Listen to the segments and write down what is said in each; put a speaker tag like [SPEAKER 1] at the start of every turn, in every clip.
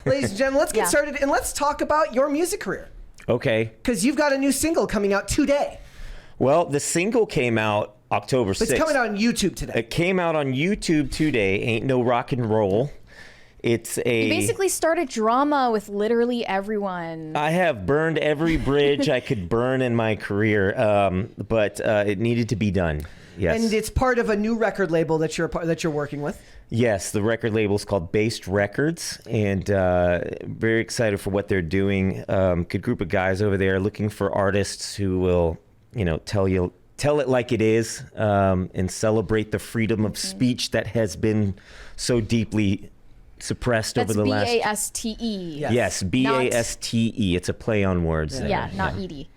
[SPEAKER 1] ladies and gentlemen, let's get started and let's talk about your music career.
[SPEAKER 2] Okay.
[SPEAKER 1] Because you've got a new single coming out today.
[SPEAKER 2] Well, the single came out October 6th.
[SPEAKER 1] It's coming out on YouTube today.
[SPEAKER 2] It came out on YouTube today. Ain't no rock and roll. You
[SPEAKER 3] basically started drama with literally everyone.
[SPEAKER 2] I have burned every bridge I could burn in my career, but it needed to be done. Yes.
[SPEAKER 1] And it's part of a new record label that you're working with.
[SPEAKER 2] Yes, the record label is called Based Records, and very excited for what they're doing. Good group of guys over there looking for artists who will, tell it like it is, and celebrate the freedom of speech that has been so deeply suppressed over the last.
[SPEAKER 3] B-A-S-T-E.
[SPEAKER 2] Yes, B-A-S-T-E. It's a play on words.
[SPEAKER 3] Yeah, not Edie.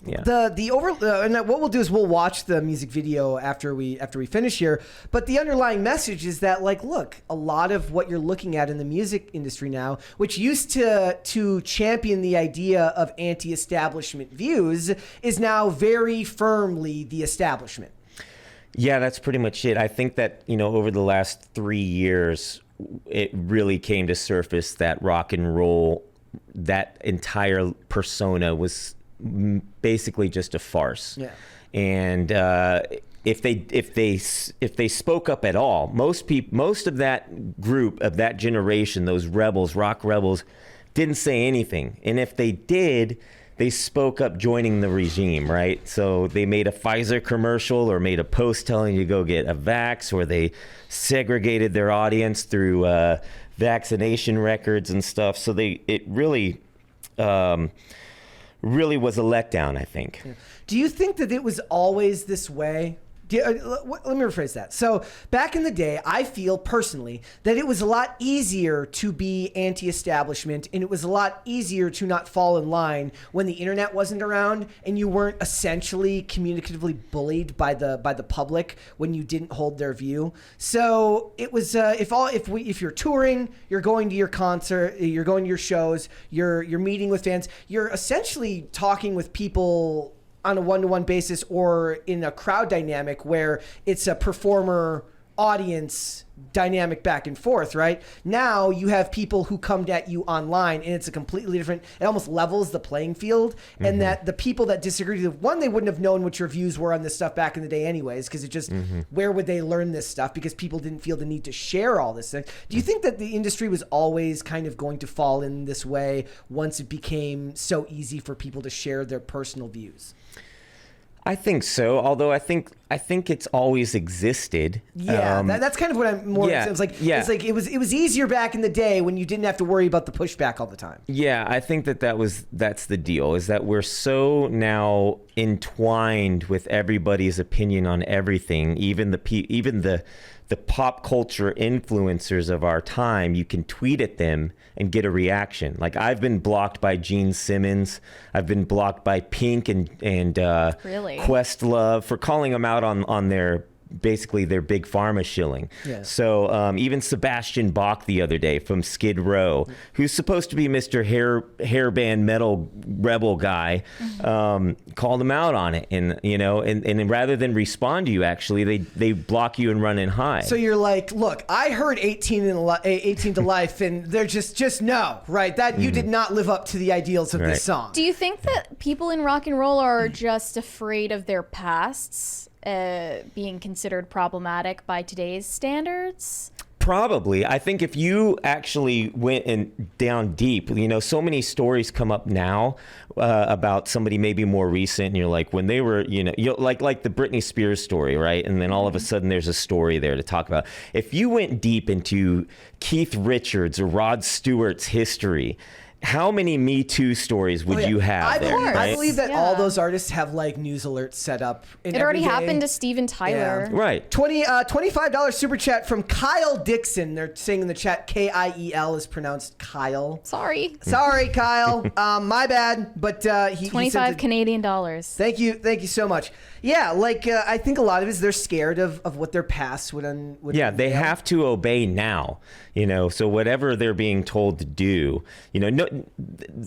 [SPEAKER 2] Yeah.
[SPEAKER 1] And what we'll do is we'll watch the music video after we finish here. But the underlying message is that, look, a lot of what you're looking at in the music industry now, which used to champion the idea of anti-establishment views, is now very firmly the establishment.
[SPEAKER 2] Yeah, that's pretty much it. I think that over the last 3 years, it really came to surface that rock and roll, that entire persona was basically just a farce. Yeah. And if they spoke up at all, most of that group of that generation, those rebels, rock rebels, didn't say anything. And if they did, they spoke up joining the regime, right? So they made a Pfizer commercial or made a post telling you to go get a vax, or they segregated their audience through vaccination records and stuff. So it really was a letdown, I think.
[SPEAKER 1] Do you think that it was always this way? Let me rephrase that. So back in the day, I feel personally that it was a lot easier to be anti-establishment, and it was a lot easier to not fall in line when the internet wasn't around and you weren't essentially communicatively bullied by the public when you didn't hold their view. So it was if you're touring, you're going to your concert, you're going to your shows, you're meeting with fans, you're essentially talking with people on a one-to-one basis or in a crowd dynamic where it's a performer audience dynamic back and forth, right? Now you have people who come at you online and it's a completely different, it almost levels the playing field. Mm-hmm. And that the people that disagree with one, they wouldn't have known what your views were on this stuff back in the day anyways, because it just, where would they learn this stuff? Because people didn't feel the need to share all this thing. Do you think that the industry was always kind of going to fall in this way once it became so easy for people to share their personal views?
[SPEAKER 2] I think so. Although I think it's always existed.
[SPEAKER 1] Yeah, that's kind of what I'm more. Yeah, it's like it was easier back in the day when you didn't have to worry about the pushback all the time.
[SPEAKER 2] Yeah, I think that's the deal. Is that we're so now entwined with everybody's opinion on everything, even the pop culture influencers of our time. You can tweet at them and get a reaction. Like, I've been blocked by Gene Simmons. I've been blocked by Pink and
[SPEAKER 3] really?
[SPEAKER 2] Questlove for calling them out on their basically their big pharma shilling. Yeah. So even Sebastian Bach the other day from Skid Row, who's supposed to be Mr. Hairband metal rebel guy, called him out on it. And rather than respond to you, actually, they block you and run and hide.
[SPEAKER 1] So you're like, look, I heard 18 to Life, and they're just no, right? That you did not live up to the ideals of this song.
[SPEAKER 3] Do you think that people in rock and roll are just afraid of their pasts being considered problematic by today's standards?
[SPEAKER 2] Probably. I think if you actually went down deep, so many stories come up now about somebody maybe more recent, and you're like, when they were, like the Britney Spears story, right? And then all of a sudden there's a story there to talk about. If you went deep into Keith Richards or Rod Stewart's history, how many Me Too stories would you have there? Right?
[SPEAKER 1] I believe that all those artists have news alerts set up.
[SPEAKER 3] It already happened to Steven Tyler.
[SPEAKER 2] Yeah. Right.
[SPEAKER 1] $25 super chat from Kyle Dixon. They're saying in the chat, Kiel is pronounced Kyle.
[SPEAKER 3] Sorry,
[SPEAKER 1] Kyle. My bad. But he
[SPEAKER 3] 25 Canadian dollars.
[SPEAKER 1] Thank you so much. Yeah, I think a lot of it is they're scared of what their past would
[SPEAKER 2] Yeah, they have to obey now. So whatever they're being told to do,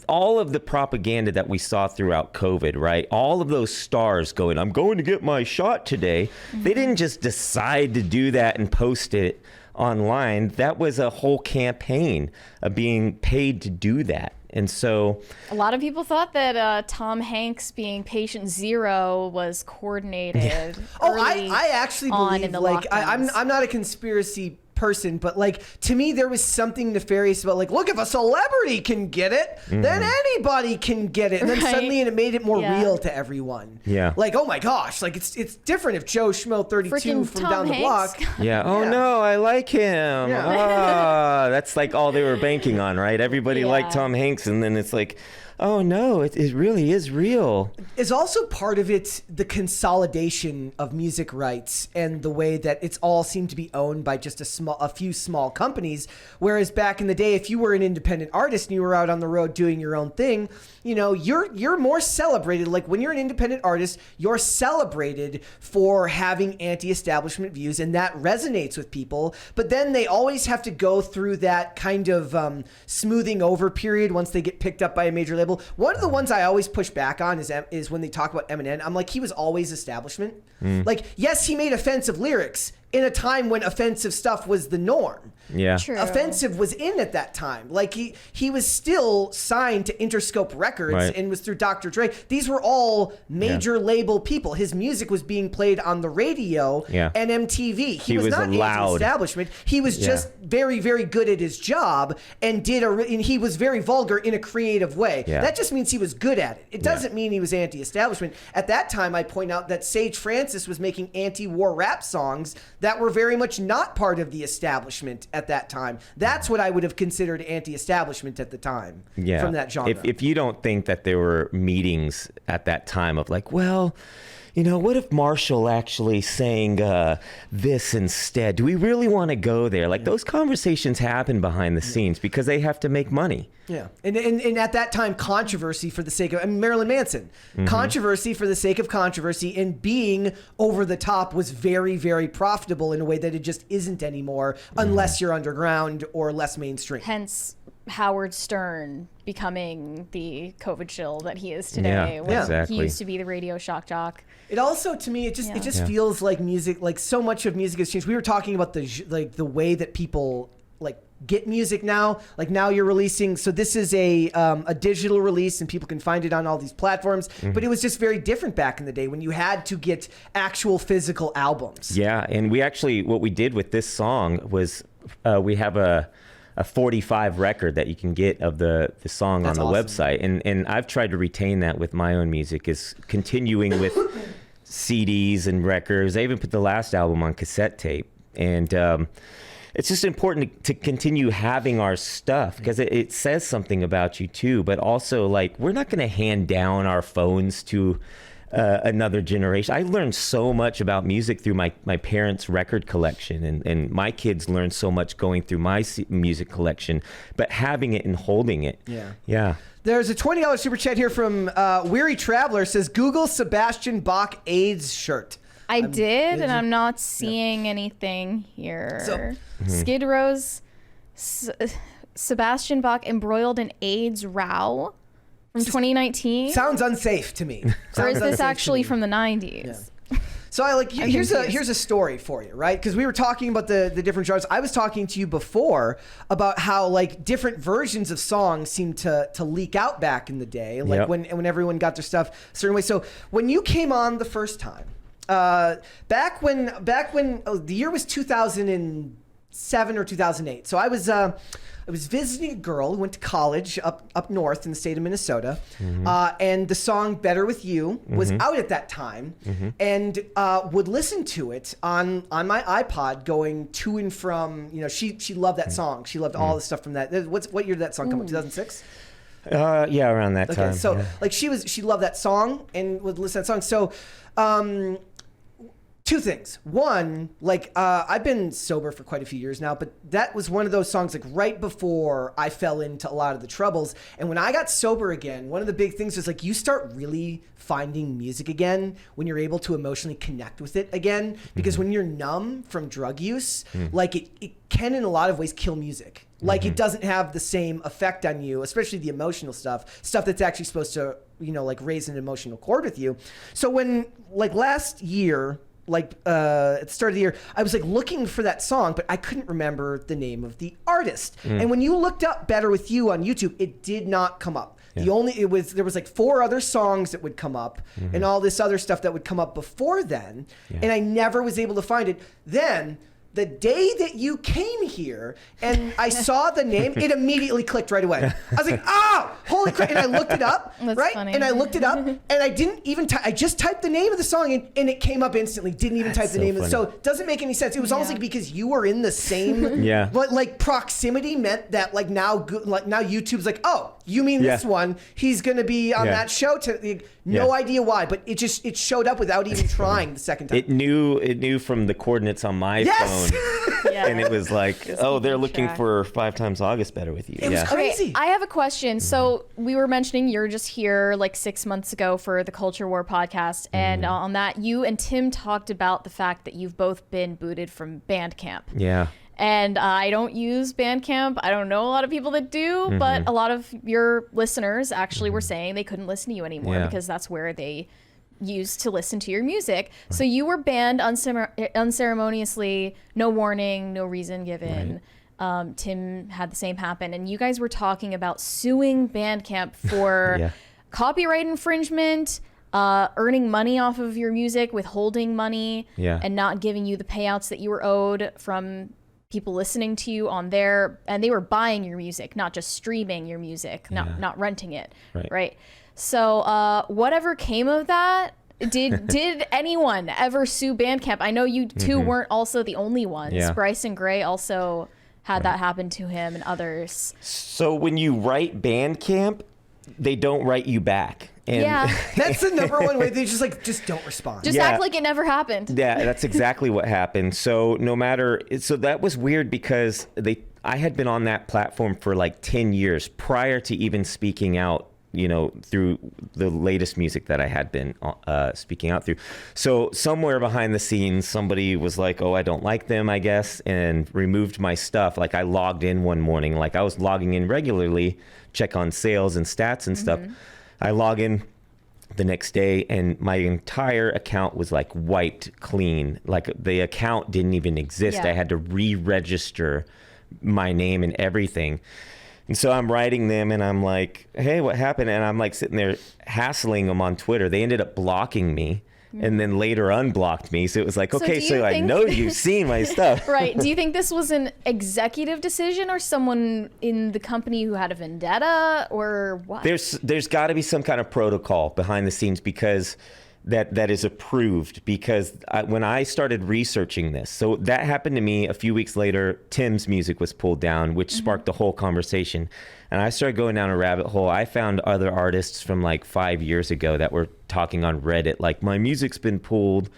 [SPEAKER 2] all of the propaganda that we saw throughout COVID, right? All of those stars I'm going to get my shot today. They didn't just decide to do that and post it online, that was a whole campaign of being paid to do that. And so
[SPEAKER 3] a lot of people thought that Tom Hanks being patient zero was coordinated.
[SPEAKER 1] I actually believe, like, I'm not a conspiracy person, but like, to me, there was something nefarious about, like, look, if a celebrity can get it, then anybody can get it. And then suddenly it made it more real to everyone.
[SPEAKER 2] Yeah.
[SPEAKER 1] Like, oh my gosh, like, it's different if Joe Schmo 32
[SPEAKER 3] Freaking
[SPEAKER 1] from
[SPEAKER 3] Tom
[SPEAKER 1] down the
[SPEAKER 3] Hanks.
[SPEAKER 1] block.
[SPEAKER 2] yeah. Oh no, I like him.
[SPEAKER 1] Yeah.
[SPEAKER 2] Oh, that's like all they were banking on, right? Everybody liked Tom Hanks, and then it's like, oh no, it really is real.
[SPEAKER 1] Is also part of it the consolidation of music rights and the way that it's all seemed to be owned by just a few small companies. Whereas back in the day, if you were an independent artist and you were out on the road doing your own thing, you know, you're more celebrated. Like, when you're an independent artist, you're celebrated for having anti-establishment views, and that resonates with people. But then they always have to go through that kind of smoothing over period once they get picked up by a major label. One of the ones I always push back on is when they talk about Eminem. I'm like, he was always establishment. Like, yes, he made offensive lyrics in a time when offensive stuff was the norm.
[SPEAKER 2] Yeah.
[SPEAKER 3] True.
[SPEAKER 1] Offensive was in at that time. Like, he was still signed to Interscope Records and was through Dr. Dre. These were all major label people. His music was being played on the radio and MTV. He was not
[SPEAKER 2] loud.
[SPEAKER 1] anti-establishment. He was just very, very good at his job and and he was very vulgar in a creative way.
[SPEAKER 2] Yeah.
[SPEAKER 1] That just means he was good at it. It doesn't mean he was anti-establishment. At that time, I point out that Sage Francis was making anti-war rap songs that were very much not part of the establishment at that time. That's what I would have considered anti-establishment at the time from that genre.
[SPEAKER 2] If you don't think that there were meetings at that time of like, well, you know, what if Marshall actually sang this instead? Do we really want to go there? Like, those conversations happen behind the scenes because they have to make money.
[SPEAKER 1] Yeah. And at that time, controversy for the sake of, Marilyn Manson, controversy for the sake of controversy and being over the top was very, very profitable in a way that it just isn't anymore unless you're underground or less mainstream.
[SPEAKER 3] Hence Howard Stern becoming the COVID shill that he is today.
[SPEAKER 2] Exactly.
[SPEAKER 3] He used to be the radio shock jock.
[SPEAKER 1] It also, to me, it just feels like music, like so much of music has changed. We were talking about the way that people like get music now. Like, now you're releasing, so this is a digital release and people can find it on all these platforms, but it was just very different back in the day when you had to get actual physical albums.
[SPEAKER 2] Yeah, and we actually, what we did with this song was we have a 45 record that you can get of the song on the website, and I've tried to retain that with my own music, is continuing with CDs and records. I even put the last album on cassette tape, and it's just important to continue having our stuff because it says something about you too. But also, like, we're not going to hand down our phones to another generation. I learned so much about music through my parents' record collection, and my kids learned so much going through my music collection, but having it and holding it. Yeah.
[SPEAKER 1] There's a $20 super chat here from Weary Traveler, says, Google Sebastian Bach AIDS shirt.
[SPEAKER 3] I did, and I'm not seeing anything here. Skid Row's Sebastian Bach embroiled in AIDS row from 2019.
[SPEAKER 1] Sounds unsafe to me.
[SPEAKER 3] Or is this actually from the 90s?
[SPEAKER 1] Yeah. So here's a story for you, right? Because we were talking about the different genres. I was talking to you before about how, like, different versions of songs seem to leak out back in the day, like when everyone got their stuff a certain way. So when you came on the first time, back when the year was 2007 or 2008. So I was visiting a girl who went to college up north in the state of Minnesota, and the song "Better with You" was out at that time, and would listen to it on my iPod going to and from. You know, she loved that song. She loved all the stuff from that. What year did that song come out? 2006.
[SPEAKER 2] Yeah, around that time.
[SPEAKER 1] Okay, so like she loved that song and would listen to that song. So. Two things. One, like, I've been sober for quite a few years now, but that was one of those songs, like, right before I fell into a lot of the troubles. And when I got sober again, one of the big things was, like, you start really finding music again when you're able to emotionally connect with it again. Because when you're numb from drug use, like, it can, in a lot of ways, kill music. Like, it doesn't have the same effect on you, especially the emotional stuff that's actually supposed to, you know, like, raise an emotional chord with you. So when, like, last year, like at the start of the year, I was like looking for that song, but I couldn't remember the name of the artist. And when you looked up Better With You on YouTube, it did not come up. There was like 4 other songs that would come up and all this other stuff that would come up before then. And I never was able to find it. Then the day that you came here and I saw the name, it immediately clicked right away. I was like, oh, holy crap. And I looked it up,
[SPEAKER 3] That's
[SPEAKER 1] right?
[SPEAKER 3] funny.
[SPEAKER 1] And I looked it up and I didn't even I just typed the name of the song in and it came up instantly. Didn't even type the name of it. So it doesn't make any sense. It was almost like because you were in the same, but like proximity meant that like now YouTube's like, oh, you mean this one? He's going to be on that show. No idea why, but it showed up without even trying the second time.
[SPEAKER 2] It knew from the coordinates on my phone. And it was like, oh, they're looking for 5 times August Better With You.
[SPEAKER 1] It was crazy.
[SPEAKER 3] Okay, I have a question. So we were mentioning you're just here like 6 months ago for the Culture War podcast. And on that, you and Tim talked about the fact that you've both been booted from Bandcamp.
[SPEAKER 2] Yeah.
[SPEAKER 3] And I don't use Bandcamp. I don't know a lot of people that do, but a lot of your listeners actually were saying they couldn't listen to you anymore because that's where they used to listen to your music. Right. So you were banned unceremoniously, no warning, no reason given. Right. Tim had the same happen. And you guys were talking about suing Bandcamp for copyright infringement, earning money off of your music, withholding money, and not giving you the payouts that you were owed from people listening to you on there. And they were buying your music, not just streaming your music, not renting it. Right. So whatever came of that, did anyone ever sue Bandcamp? I know you two weren't also the only ones. Yeah. Bryson Gray also had that happen to him and others.
[SPEAKER 2] So when you write Bandcamp, they don't write you back. And
[SPEAKER 1] that's the number one way. They just don't respond.
[SPEAKER 3] Just act like it never happened.
[SPEAKER 2] Yeah, that's exactly what happened. So so that was weird because I had been on that platform for like 10 years prior to even speaking out, through the latest music that I had been speaking out through. So somewhere behind the scenes, somebody was like, oh, I don't like them, I guess, and removed my stuff. Like I logged in one morning, like I was logging in regularly, check on sales and stats and stuff. I log in the next day and my entire account was like wiped clean. Like the account didn't even exist. I had to re-register my name and everything. And so I'm writing them and I'm like, hey, what happened? And I'm like sitting there hassling them on Twitter. They ended up blocking me and then later unblocked me. So it was like, okay, so I know you've seen my stuff.
[SPEAKER 3] Right. Do you think this was an executive decision or someone in the company who had a vendetta or what?
[SPEAKER 2] There's got to be some kind of protocol behind the scenes because that is approved because when I started researching this, so that happened to me a few weeks later, Tim's music was pulled down, which sparked the whole conversation. And I started going down a rabbit hole. I found other artists from like 5 years ago that were talking on Reddit, like my music's been pulled.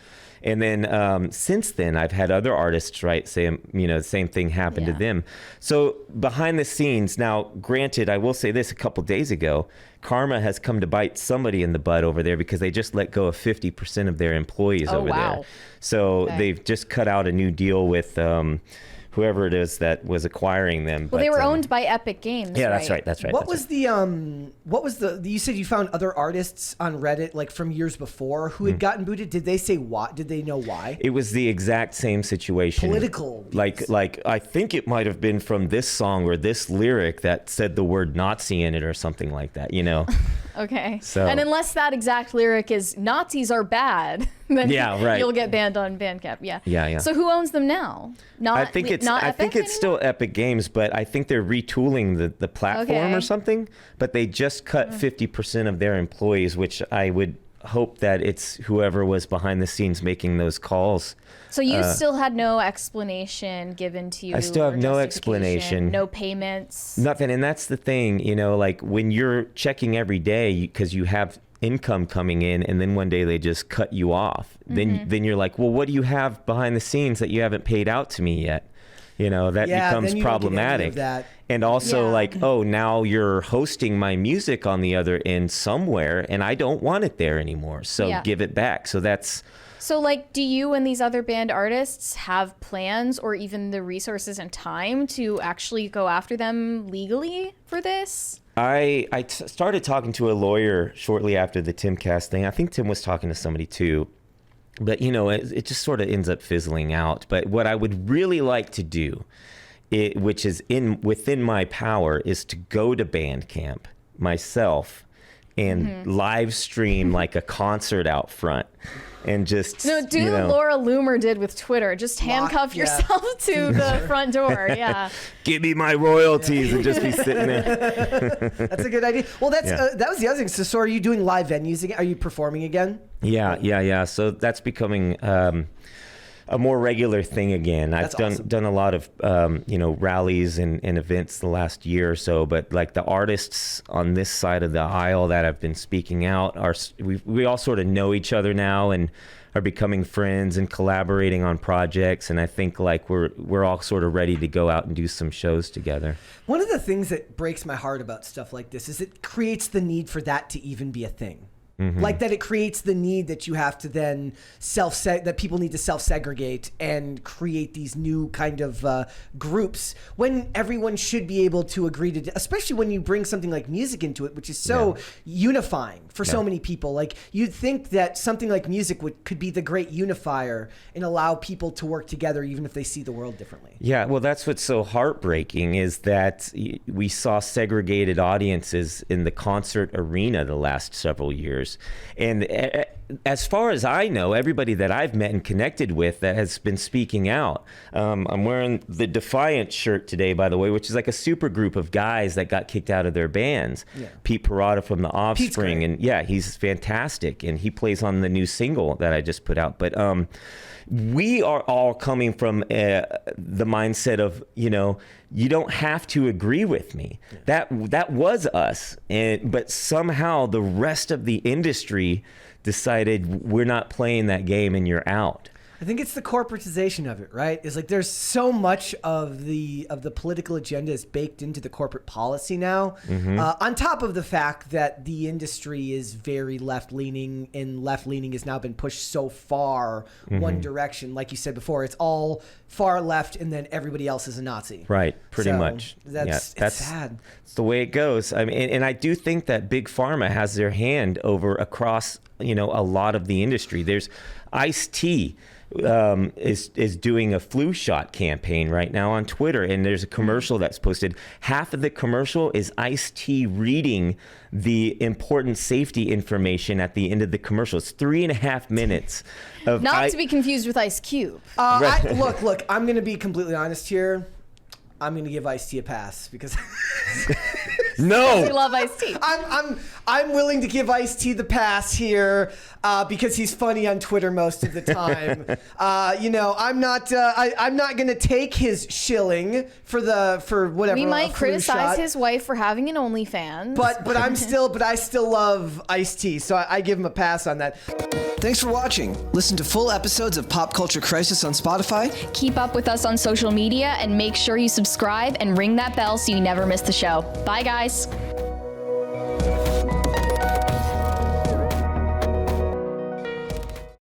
[SPEAKER 2] And then since then, I've had other artists, say, the same thing happened to them. So behind the scenes, now, granted, I will say this, a couple days ago, karma has come to bite somebody in the butt over there because they just let go of 50% of their employees over there. So they've just cut out a new deal with whoever it is that was acquiring them.
[SPEAKER 3] Well, they were owned by Epic Games.
[SPEAKER 2] Yeah, that's right.
[SPEAKER 1] What was the you said you found other artists on Reddit like from years before who had gotten booted? Did they say why? Did they know why?
[SPEAKER 2] It was the exact same situation.
[SPEAKER 1] Political.
[SPEAKER 2] Like I think it might have been from this song or this lyric that said the word Nazi in it or something like that,
[SPEAKER 3] Okay.
[SPEAKER 2] So,
[SPEAKER 3] and unless that exact lyric is Nazis are bad, then you'll get banned on Bandcamp. Yeah. So who owns them now?
[SPEAKER 2] I think it's still Epic Games, but I think they're retooling the platform or something. But they just cut 50% of their employees, which I would hope that it's whoever was behind the scenes making those calls.
[SPEAKER 3] So you still had no explanation given to you?
[SPEAKER 2] I still have no explanation.
[SPEAKER 3] No payments?
[SPEAKER 2] Nothing. And that's the thing, like when you're checking every day because you have income coming in and then one day they just cut you off. Then you're like, well, what do you have behind the scenes that you haven't paid out to me yet? That becomes problematic. And also like, oh, now you're hosting my music on the other end somewhere and I don't want it there anymore. So give it back. So that's...
[SPEAKER 3] So like, do you and these other band artists have plans or even the resources and time to actually go after them legally for this?
[SPEAKER 2] I started talking to a lawyer shortly after the Timcast thing. I think Tim was talking to somebody too. But, you know, it just sort of ends up fizzling out. But what I would really like to do, which is within my power, is to go to Bandcamp myself and live stream like a concert out front. And just
[SPEAKER 3] what Laura Loomer did with Twitter. Just handcuff yourself to the front door. Yeah.
[SPEAKER 2] Give me my royalties and just be sitting there.
[SPEAKER 1] That's a good idea. Well, that was the other thing. So are you doing live venues again? Are you performing again?
[SPEAKER 2] Yeah. So that's becoming a more regular thing again. I've done a lot of rallies and events the last year or so, but like the artists on this side of the aisle that have been speaking out we all sort of know each other now and are becoming friends and collaborating on projects, and I think like we're all sort of ready to go out and do some shows together.
[SPEAKER 1] One of the things that breaks my heart about stuff like this is it creates the need for that to even be a thing. Like that it creates the need that you have to then that people need to self-segregate and create these new kind of groups when everyone should be able to agree to, especially when you bring something like music into it, which is so unifying for so many people. Like you'd think that something like music could be the great unifier and allow people to work together even if they see the world differently. Yeah,
[SPEAKER 2] well, that's what's so heartbreaking is that we saw segregated audiences in the concert arena the last several years. And as far as I know, everybody that I've met and connected with that has been speaking out. I'm wearing the Defiant shirt today, by the way, which is like a super group of guys that got kicked out of their bands. Yeah. Pete Parada from The Offspring. And he's fantastic. And he plays on the new single that I just put out. But we are all coming from the mindset of, you don't have to agree with me. Yeah. That was us. But somehow the rest of the industry decided we're not playing that game and you're out.
[SPEAKER 1] I think it's the corporatization of it, right? It's like there's so much of the political agenda is baked into the corporate policy now. On top of the fact that the industry is very left-leaning, and left-leaning has now been pushed so far one direction. Like you said before, it's all far left, and then everybody else is a Nazi.
[SPEAKER 2] Right, pretty much.
[SPEAKER 1] That's sad. It's
[SPEAKER 2] the way it goes. I mean, and I do think that Big Pharma has their hand across a lot of the industry. There's Ice-T. Is doing a flu shot campaign right now on Twitter, and there's a commercial that's posted. Half of the commercial is Ice-T reading the important safety information at the end of the commercial. It's 3.5 minutes of
[SPEAKER 3] not to be confused with Ice Cube.
[SPEAKER 1] Look, I'm going to be completely honest here. I'm going to give Ice-T a pass because
[SPEAKER 2] no,
[SPEAKER 3] we love Ice-T.
[SPEAKER 1] I'm willing to give Ice-T the pass here because he's funny on Twitter most of the time. I'm not going to take his shilling for whatever.
[SPEAKER 3] We might criticize his wife for having an OnlyFans,
[SPEAKER 1] but I still love Ice-T, so I give him a pass on that. Thanks for watching. Listen to full episodes of Pop Culture Crisis on Spotify.
[SPEAKER 3] Keep up with us on social media and make sure you subscribe and ring that bell so you never miss the show. Bye, guys.